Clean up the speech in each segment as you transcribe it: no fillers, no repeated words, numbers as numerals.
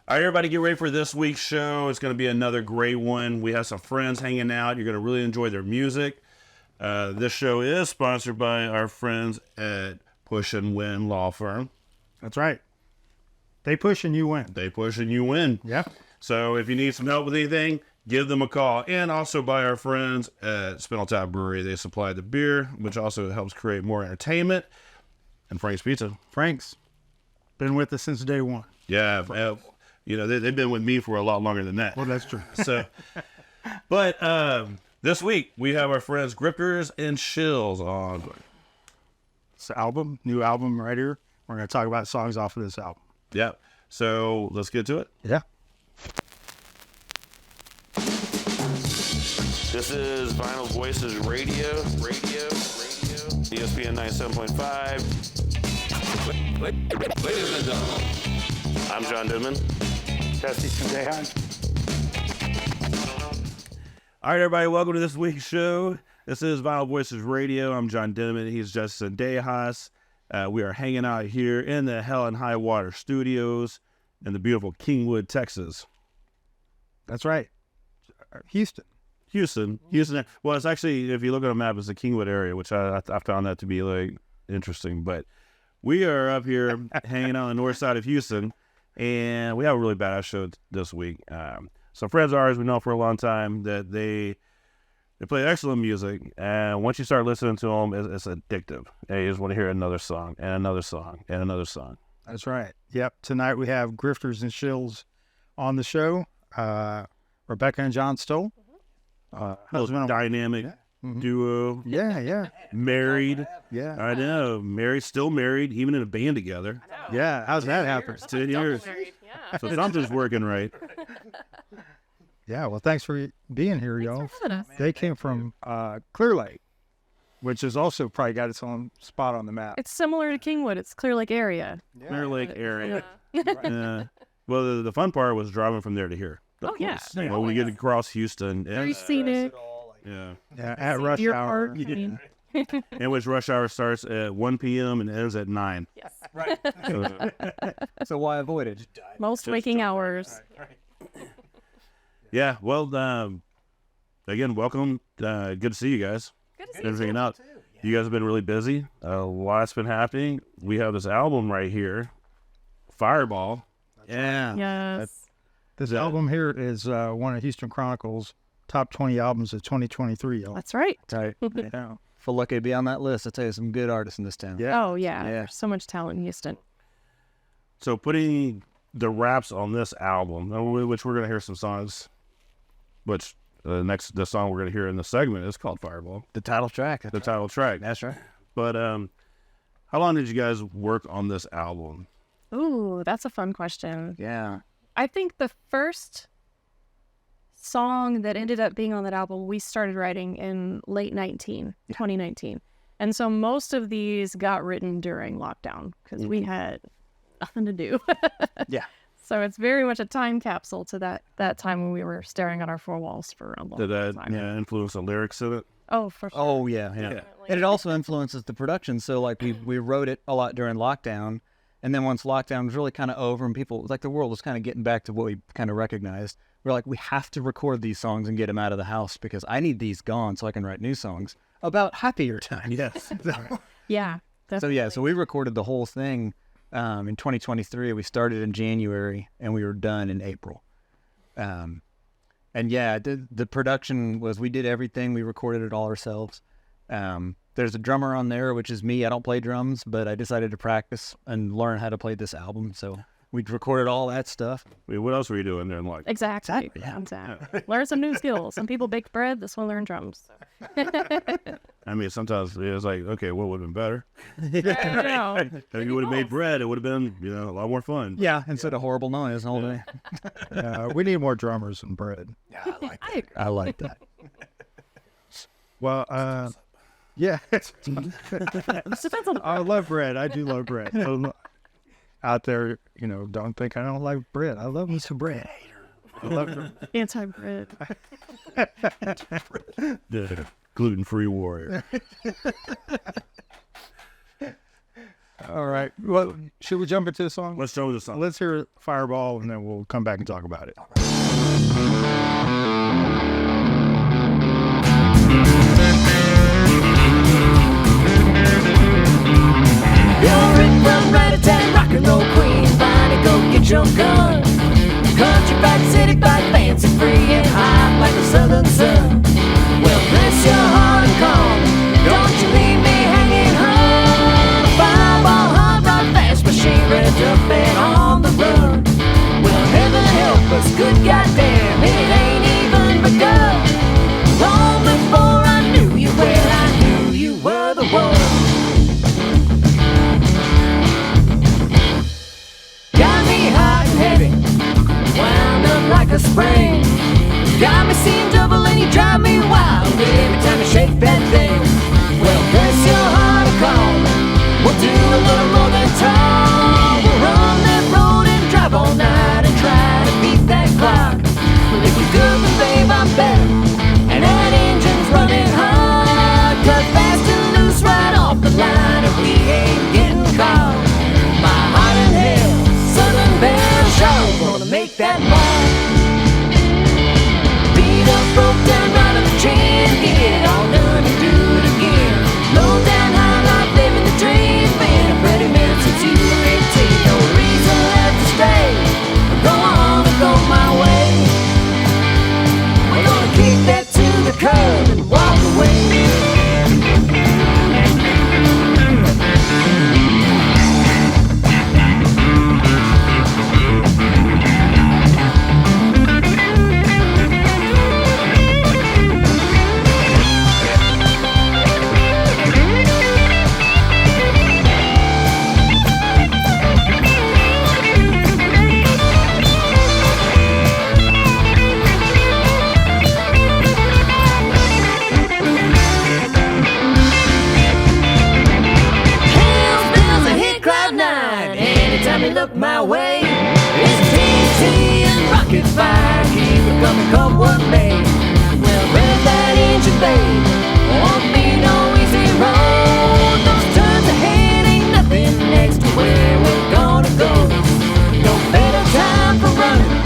All right, everybody, get ready for this week's show. It's going to be another great one. We have some friends hanging out. You're going to really enjoy their music. This show is sponsored by our friends at Push and Win Law Firm. That's right. They push and you win. They push and you win. Yeah. So if you need some help with anything, give them a call. And also by our friends at Spinal Tap Brewery. They supply the beer, which also helps create more entertainment. And Frank's Pizza. Frank's been with us since day one. Yeah. You know, they've been with me for a lot longer than that. Well, that's true. So, but this week we have our friends Grifters Shills on. It's an new album right here. We're going to talk about songs off of this album. Yeah. So let's get to it. Yeah. This is Vinyl Voices Radio. ESPN 97.5. Ladies and gentlemen, I'm John Denman. Testy today. All right, everybody, welcome to this week's show. This is Vinyl Voices Radio. I'm John Denman. He's Justin Dejas. We are hanging out here in the Hell and High Water Studios in the beautiful Kingwood, Texas. That's right. Houston. Well, it's actually, if you look at a map, it's the Kingwood area, which I found that to be like interesting. But we are up here hanging out on the north side of Houston, and we have a really badass show this week. Some friends of ours we know for a long time that they play excellent music, and once you start listening to them, it's addictive. And you just want to hear another song and another song and another song. That's right. Yep. Tonight we have Grifters and Shills on the show. Rebecca and John Stoll. Dynamic duo. Yeah. Married. Yeah. I know. Still married, even in a band together. Yeah. How's that happen? 10 years. So something's working right. Yeah. Well, thanks for being here, y'all. They came from Clear Lake, which is also probably got its own spot on the map. It's similar to Kingwood. It's Clear Lake area. Yeah. Clear Lake area. Yeah. Well, the fun part was driving from there to here. Oh, yeah. Well, we get across Houston. Very scenic. Yeah. Yeah. At rush Deer hour. Park, I mean. In which rush hour starts at 1 p.m. and ends at 9. Yes. Right. So why avoid it? Most waking hours. Yeah. Well, again, welcome. Good to see you guys. Good to see Thanks for hanging out. You guys have been really busy. A lot's been happening. We have this album right here, Fireball. Yeah. Yes. This album here is one of Houston Chronicle's top 20 albums of 2023, y'all. That's right. Tight. Yeah. Feel lucky to be on that list. I tell you, some good artists in this town. Yeah. Oh, yeah. Yeah. There's so much talent in Houston. So putting the raps on this album, which we're going to hear some songs, which the song we're going to hear in the segment is called Fireball. The title track. The title track. That's right. But how long did you guys work on this album? Ooh, that's a fun question. Yeah. I think the first song that ended up being on that album, we started writing in late 2019. And so most of these got written during lockdown because we had nothing to do. Yeah. So it's very much a time capsule to that time when we were staring at our four walls for a long Did that time. influence the lyrics in it? Oh, for sure. Oh, yeah. And it also influences the production. So, like, we wrote it a lot during lockdown. And then once lockdown was really kind of over and people, like the world was kind of getting back to what we kind of recognized, we're like, we have to record these songs and get them out of the house because I need these gone so I can write new songs about happier times. Yes. Yeah. Definitely. So we recorded the whole thing in 2023. We started in January and we were done in April. And yeah, the production was, we did everything. We recorded it all ourselves. There's a drummer on there, which is me. I don't play drums, but I decided to practice and learn how to play this album. So we recorded all that stuff. Wait, what else were you doing there in life? Exactly. Yeah. Exactly. Learn some new skills. Some people baked bread. This one learned drums. I mean, sometimes it's like, okay, what would have been better? I know. If you would have made bread, it would have been, a lot more fun. Yeah, instead of horrible noise all day. We need more drummers and bread. Yeah, I like I agree. I like that. Well, yeah. Depends on the I love bread. I do love bread. Out there, don't think I don't like bread. I love me some bread. I love anti-bread. The gluten-free warrior. All right. Well, should we jump into the song? Let's show the song. Let's hear Fireball, and then we'll come back and talk about it. You're it from rat-a-tat, rock and roll queen. Finally go get your gun. Country fight, city fight, fancy free and hot like the southern sun. Well, bless your heart and calm. Don't you leave me hanging home. Fireball, hot rod, fast machine, revved up and on the run. Well, heaven help us, good goddamn, it ain't even begun. Long before I knew you, well, I knew you were the one. Got me hot and heavy, wound up like a spring. Got me seeing double and you drive me wild every time you shake that thing. Well, bless your heart and call. We'll do a little more than talk. We'll run that road and drive all night and try to beat that clock. Well, if you're good, then babe, I'm better. And that engine's running hard. Cut fast and loose right off the line if we ain't getting caught. My heart in hell, southern bell show, gonna make that mark. Beat up, broke down, right on the chin, get it all done and do it again. Low down, high life, living the dream. Been a pretty man since you were 18. No reason left to stay. Go on and go my way. We're gonna kick that to the curb and walk away. Look my way, it's TNT and rocket fire. Keep it coming, come what may. Well, rev that engine, babe. Won't be no easy road. Those turns ahead ain't nothing next to where we're gonna go. No better time for running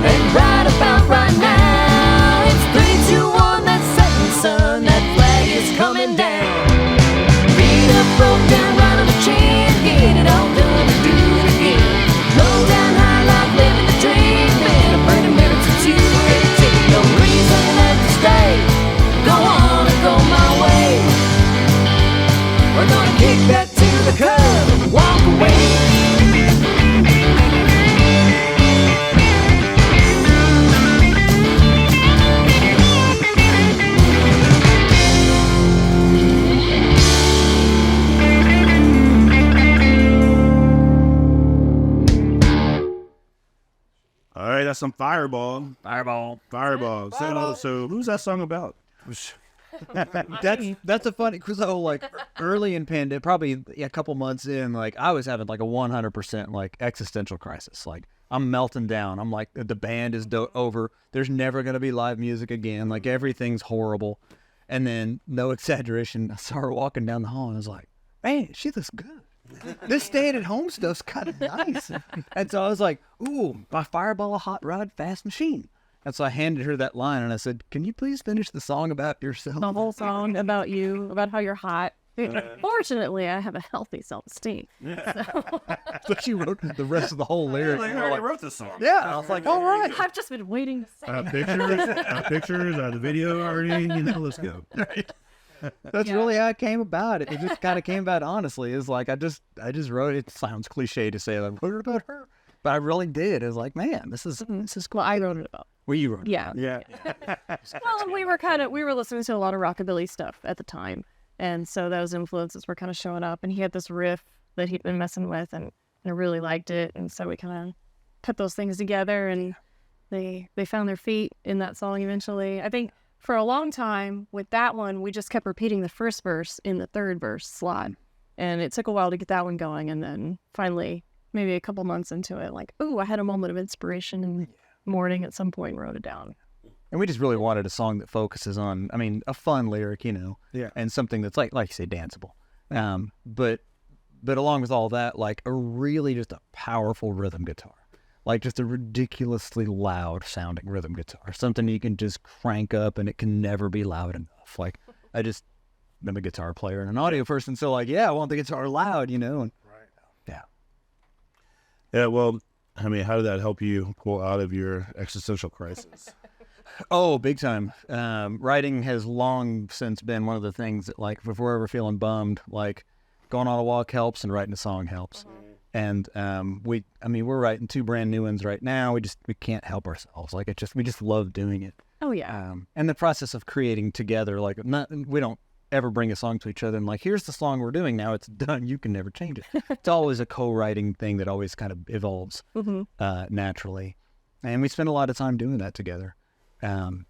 than right about right now. It's 3, 2, 1, that setting sun. That flag is coming down. Beat up, broke down, right on the chin. Get it all done and do it again. Low down, high life, living the dream. Been a pretty minute since you were 18. No reason left to stay. Go on and go my way. We're gonna kick that to the curb and walk away. All right, that's some Fireball. Fireball. So who's that song about? That's a funny because like early in pandemic, probably a couple months in, like I was having like a 100% like existential crisis. Like I'm melting down. I'm like the band is over. There's never gonna be live music again. Like everything's horrible. And then no exaggeration, I saw her walking down the hall and I was like, man, she looks good. This staying at home stuff's kind of nice. And so I was like, ooh, my Fireball, a hot rod, fast machine. And so I handed her that line and I said, can you please finish the song about yourself? The whole song about you, about how you're hot. Fortunately, I have a healthy self-esteem. So she wrote the rest of the whole lyric. I already wrote this song. Yeah, I was like, all right. I've just been waiting to say Pictures, the video already. Let's go. That's really how it came about. It just kind of came about honestly. It's like I just wrote it. It sounds cliche to say like wrote it about her, but I really did. It was like, man, this is cool. Well, I wrote it about. Well, you wrote it. Yeah. Well, and we were listening to a lot of rockabilly stuff at the time, and so those influences were kind of showing up. And he had this riff that he'd been messing with, and I really liked it. And so we kind of put those things together, and they found their feet in that song eventually. I think. For a long time, with that one, we just kept repeating the first verse in the third verse slot. And it took a while to get that one going. And then finally, maybe a couple months into it, like, ooh, I had a moment of inspiration in the morning at some point and wrote it down. And we just really wanted a song that focuses on, I mean, a fun lyric, you know, and something that's like you say, danceable. But but along with all that, like just a powerful rhythm guitar, like just a ridiculously loud sounding rhythm guitar, something you can just crank up and it can never be loud enough. Like I'm a guitar player and an audio person, so like, yeah, I want the guitar loud, and Yeah, well, I mean, how did that help you pull out of your existential crisis? Oh, big time. Writing has long since been one of the things that, like, if we're ever feeling bummed, like, going on a walk helps and writing a song helps. And we're writing 2 brand new ones right now. We can't help ourselves. Like, we just love doing it. Oh, yeah. And the process of creating together, like, we don't ever bring a song to each other and like, here's the song we're doing now. It's done. You can never change it. It's always a co-writing thing that always kind of evolves naturally. And we spend a lot of time doing that together. So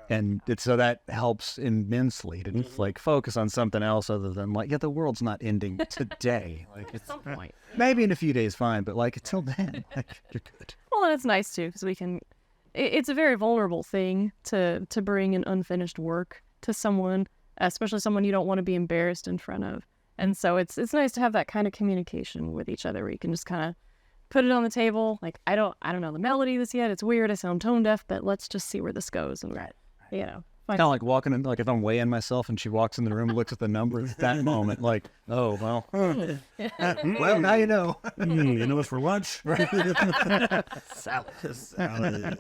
that helps immensely to just like focus on something else other than like, the world's not ending today. Like At some point. maybe in a few days, fine, but like until then, like, you're good. Well, and it's nice too because we can. It's a very vulnerable thing to bring an unfinished work to someone, especially someone you don't want to be embarrassed in front of. And so it's nice to have that kind of communication with each other where you can just kind of put it on the table. Like, I don't know the melody of this yet. It's weird. I sound tone deaf, but let's just see where this goes. And Kind of like walking in, like if I'm weighing myself and she walks in the room and looks at the numbers at that moment, like, oh, well, well, now you know. You know what's for lunch? Salad.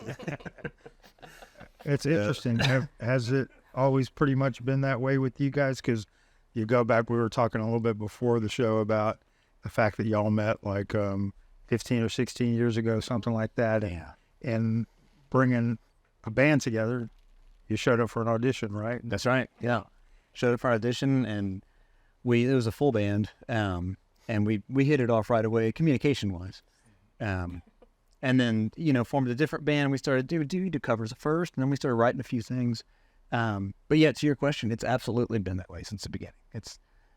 It's interesting. Has it always pretty much been that way with you guys? Because you go back, we were talking a little bit before the show about the fact that y'all met like 15 or 16 years ago, something like that. Yeah. And bringing a band together, you showed up for an audition, right? That's right. Yeah. Showed up for our audition and it was a full band. And we hit it off right away, communication wise. And then, formed a different band. We started do covers first, and then we started writing a few things. But yeah, to your question, it's absolutely been that way since the beginning.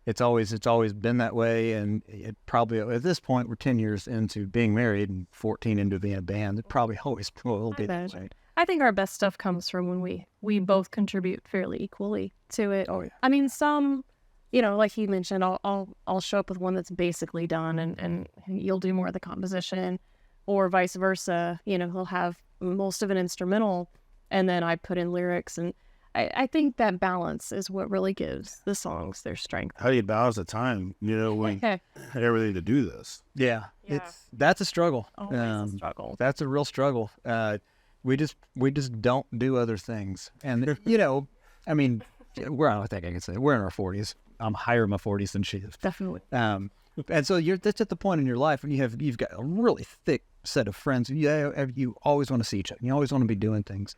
It's always been that way, and it probably at this point we're 10 years into being married and 14 into being a band. It probably always will be that way. I think our best stuff comes from when we both contribute fairly equally to it. Oh yeah. I mean, some, like he mentioned, I'll show up with one that's basically done, and you'll do more of the composition, or vice versa. He'll have most of an instrumental, and then I put in lyrics, and I think that balance is what really gives the songs their strength. How do you balance the time, when everything to do this? Yeah. That's a struggle. Always a struggle. That's a real struggle. We just don't do other things. And, I think I can say we're in our 40s. I'm higher in my 40s than she is. Definitely. And so that's at the point in your life when you've got a really thick set of friends. You always want to see each other. You always want to be doing things.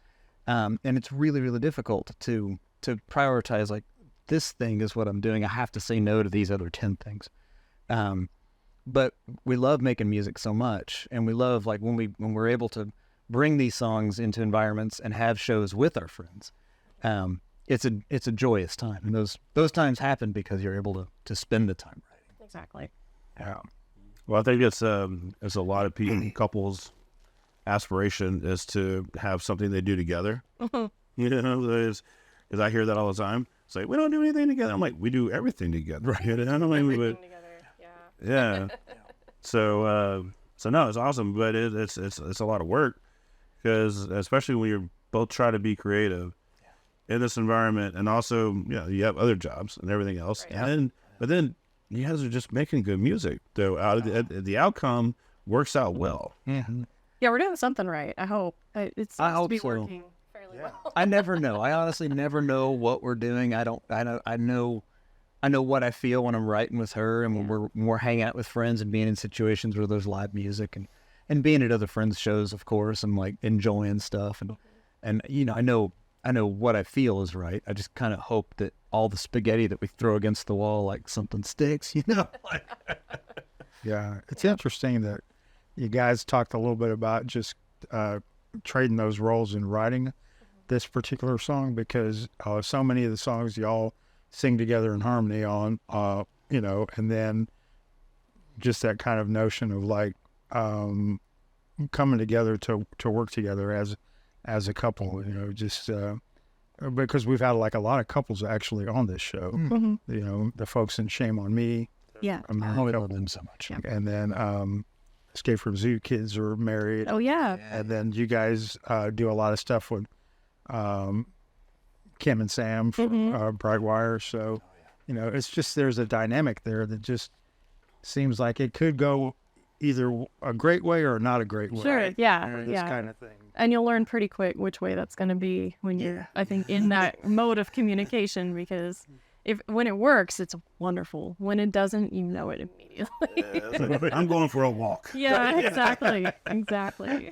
And it's really, really difficult to prioritize, like, this thing is what I'm doing. I have to say no to these other 10 things. But we love making music so much. And we love, like, when we're able to bring these songs into environments and have shows with our friends. It's a joyous time. And those times happen because you're able to spend the time writing. Exactly. Yeah. Well, I think it's a lot of couples' aspiration is to have something they do together. Because I hear that all the time. It's like, we don't do anything together. I'm like, we do everything together. Right. I don't think we would. Yeah. So no, it's awesome, but it's a lot of work because especially when you're both trying to be creative in this environment, and also you have other jobs and everything else, right. But then you guys are just making good music. So the outcome works out well. Mm-hmm. Yeah, we're doing something right. I hope I to be hope so. working fairly well. I never know. I honestly never know what we're doing. I know what I feel when I'm writing with her, and when we're hanging out with friends and being in situations where there's live music and being at other friends' shows, of course, and like enjoying stuff. And I know what I feel is right. I just kind of hope that all the spaghetti that we throw against the wall, like something sticks, Yeah, it's interesting that you guys talked a little bit about just trading those roles in writing this particular song, because so many of the songs y'all sing together in harmony on, and then just that kind of notion of like coming together to work together as a couple, just because we've had like a lot of couples actually on this show. Mm-hmm. The folks in Shame on Me, Yeah. Oh, married we couple. love them so much. Yeah. And then Escape from Zoo kids are married. Oh yeah. And then you guys do a lot of stuff with Kim and Sam from Brightwire. So, you know, it's just there's a dynamic there that just seems like it could go either a great way or not a great way. Sure. Yeah. This Yeah. kind of thing. And you'll learn pretty quick which way that's going to be when you're, I think, in that mode of communication, because when it works, it's wonderful. When it doesn't, you know it immediately. I'm going for a walk. Yeah, exactly. Exactly.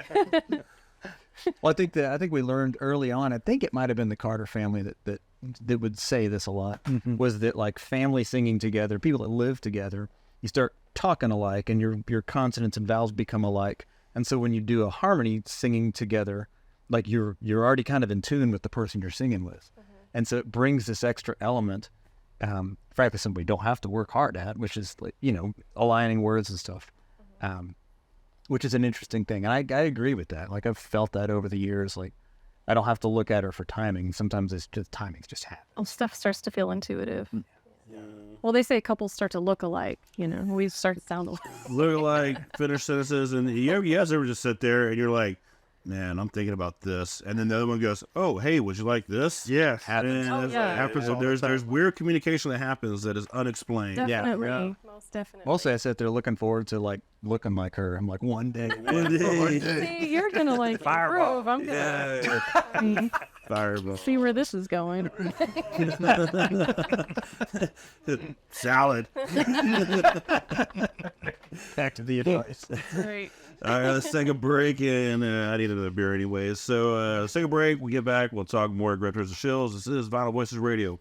Well, I think we learned early on. I think it might have been the Carter family that would say this a lot. Was that like family singing together, people that live together, you start talking alike, and your consonants and vowels become alike. And so when you do a harmony singing together, like you're already kind of in tune with the person you're singing with, and so it brings this extra element. Frankly, something we don't have to work hard at, which is like, you know, aligning words and stuff. Which is an interesting thing. And I agree with that. Like, I've felt that over the years. Like, I don't have to look at her for timing. Sometimes it's just timing's just happens. Well, stuff starts to feel intuitive. Well, they say couples start to look alike. You know, we start to sound alike. Look like finish sentences, and you guys ever just sit there and you're like, man, I'm thinking about this, and then the other one goes, oh, hey, would you like this? Yes. And Oh, yeah. Happens all the there's time. weird communication that happens that is unexplained. Definitely. Most definitely. Mostly I sit there looking forward to like looking like her. I'm like, one day. See, you're going to like improve. I'm going to Fireball. see where this is going. Salad. Back to the advice. Right. All right, let's take a break, and I need another beer anyways. So let's take a break. We get back. We'll talk more Grifters Shills. This is Vinyl Voices Radio.